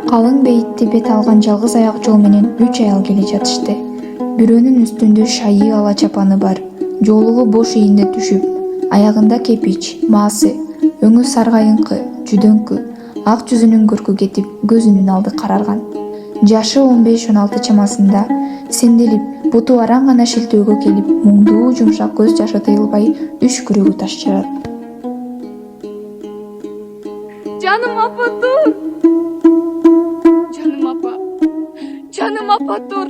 Калың бейитти бет алган жалгыз аяк жол менен 3 аял келе жатышты. Бирөөнүн үстүндө шайы ала чапаны бар, жоолугу бош ийинде түшүп, аягында кепич, маасы, өңү саргайыңкы, жүдөңкү, ак жүзүнүн көркү кетип, көзүнүн алды карарган. Жашы 15-16 чамасында, сенделип, буту араң гана шилтөөгө келип, муңдуу жумшак көз жашы тыйылбай, үшкүрөгү ташчырат. Canım apa dur. Canım apa dur.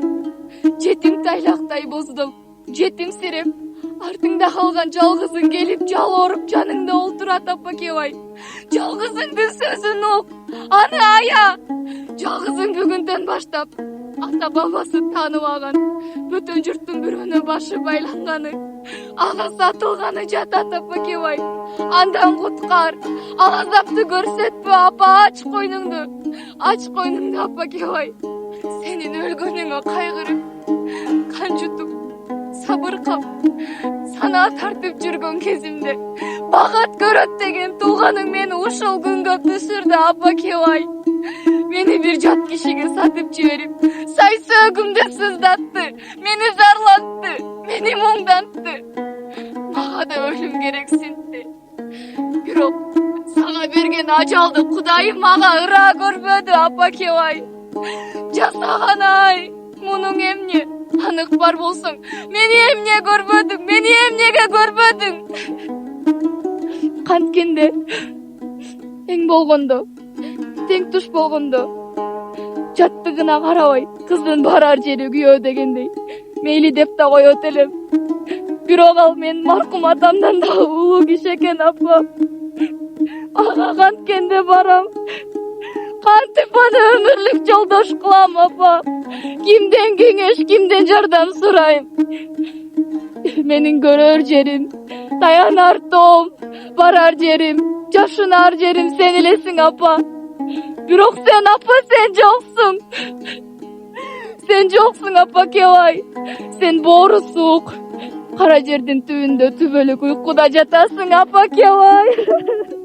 Жетим тайлактай боздум. Жетим сиреп. Артыңда калган жалгызың келип жалоруп жаныңда олтурат апа кебай. Жалгызыңдын сөзүн ук. Аны ая. Жалгызың бүгүндөн баштап ата бабасы тааныбаган, бүтүн журттун бирөөнө башы байланганы, ага сатылганы жатат апа кебай. Андан куткар. Ал азапты көрсөтпө апа, ач койнуңду апа кебай. Сенин өлгөнүңө кайгырып, кан жутуп, сабыр кап, санаа тартып жүргөн кезимде багат көрөт деген тууганың мени ушул күнгө түшүрдү апа кебай. Мени бир жат кишиге сатып жиберип, сай сөөгүмдү сыздатты, мени зарлатты, мени муңдантты. Мага да өлүм керексинди. Бирок сага берген ажалды Кудайым мага ыраа көрбөдү апа кебай. Жасаган-ай, мунуң эмне? Анык бар болсоң, мени эмне көрбөдүң? Мени эмнеге көрбөдүң? Канткенде тең болгондо, тең туш болгондо, жаттыгына карабай, кыздын барар жери күйөө дегендей, мейли деп да коет элем. Бирок ал мен маркум атамдан да улуу киши экен апа. Ага канткенде барам. Кантип аны өмүрлүк жолдош кылам апа? Кимден кеңеш, кимден жардам сурайм? Менин көрөр жерим, таянар тоом, барар жерим, жашынар жерим сен элесиң апа. Бирок сен апа, сен жоксуң. Сен жоксуң апа кебай. Сен боору суук, кара жердин түбүндө түбөлүк уйкуда жатасың апа кебай.